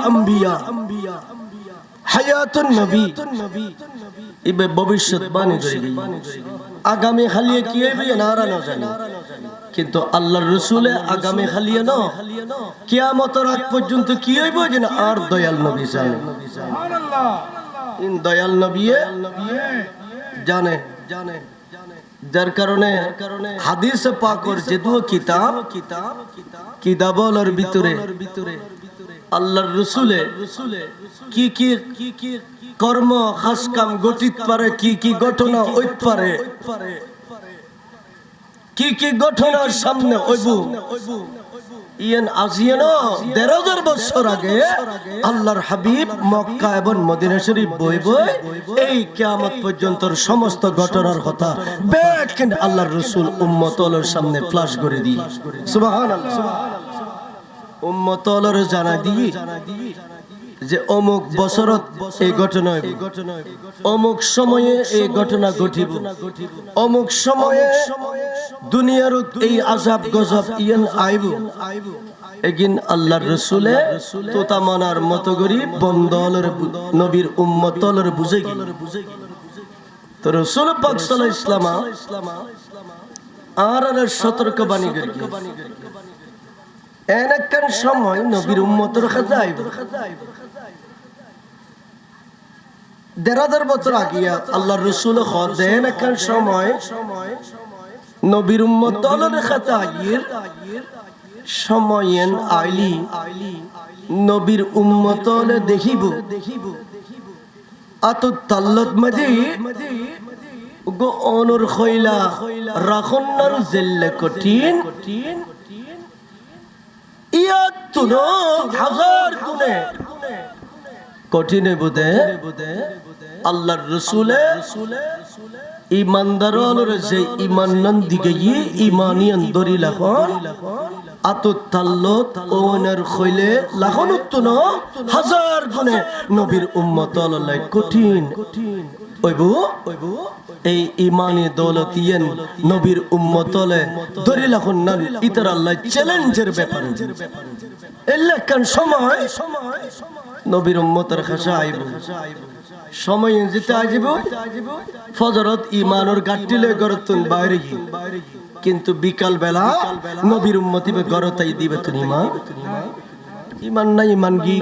আম্বিয়া হায়াতুন নবী ইবে ভবিষ্যৎবাণী করে আগামী খালিয়ে কি হইবে না আর না জানি কিন্তু আল্লাহর রাসূলে আগামী খালিয়ে না কিয়ামতের আগ পর্যন্ত কি হইব যে না আর দয়াল নবী জানে সুবহানাল্লাহ ইন দয়াল নবী জানে যার কারণে হাদিসে পাকের যে দুটো কিতাবের ভিতরে আল্লাহর রাসূলে কি কি কর্ম খাস কাম গঠিত পারে কি ঘটনা হইত পারে কি ঘটনার সামনে হইব ইয়ান আজিয়ানো ১৩,০০০ বছর আগে আল্লাহর হাবিব মক্কা এবং মদিনা শরীফ বই এই কিয়ামত পর্যন্তর সমস্ত ঘটনার কথা বেকেন আল্লাহর রাসূল উম্মতর সামনে ফ্ল্যাশ করে দি সুবহানাল্লাহ উম্মতর জানা দি যে অমুক বছরত এই ঘটনা অমুক সময়ে এই ঘটনা ঘটিব অমুক সময়ে দুনিয়ার এই আযাব গজব ইয়ান আইব এগিন আল্লাহর রাসূলে তোতা মানার মতো করি বন্দলের নবীর উম্মতলের বুঝে গেল তো রাসূল পাক সাল্লাল্লাহু আলাইহি ওয়াসাল্লাম আর সতর্ক বাণী করে এনেকান সময় নবীর উম্মতের কাছে আইব ১৩,০০০ বছর আগিয়া আল্লাহর রাসূল দেন একান সময় নবীর উম্মতর কাছে আগির সময়ন আইলি নবীর উম্মতলে দেখিব আত তাল্লত মাঝে গো অনুর খইলা রাখন্নার জেল্লে কঠিন ইয়াতুনো হাজার গুণে কঠিনে বুদে আল্লাহর রাসূলে ইমানদারর যে ঈমানন দিকে ঈমানিয়ান দরি লাখন আত তাল্লত ওনার খইলে লাখনত হাজার গুণে নবীর উম্মতল লাই কঠিন ওইবু এই ঈমানি দৌলতিয়ান নবীর উম্মতলে দরি লাখন না ইতার আল্লাহ চ্যালেঞ্জের ব্যাপার এলাকান সময় নবীর উম্মতের কাছে আইব সময় যেতে আইব ফজরত ঈমানের গাট্টি লয়ে গরতুন বাইরে কিন্তু বিকাল বেলা নবীর উম্মতি বে গরতাই দিবে তুমি ঈমান নাই ঈমান গি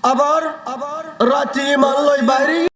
আবার রাতে ঈমান লই বাইরে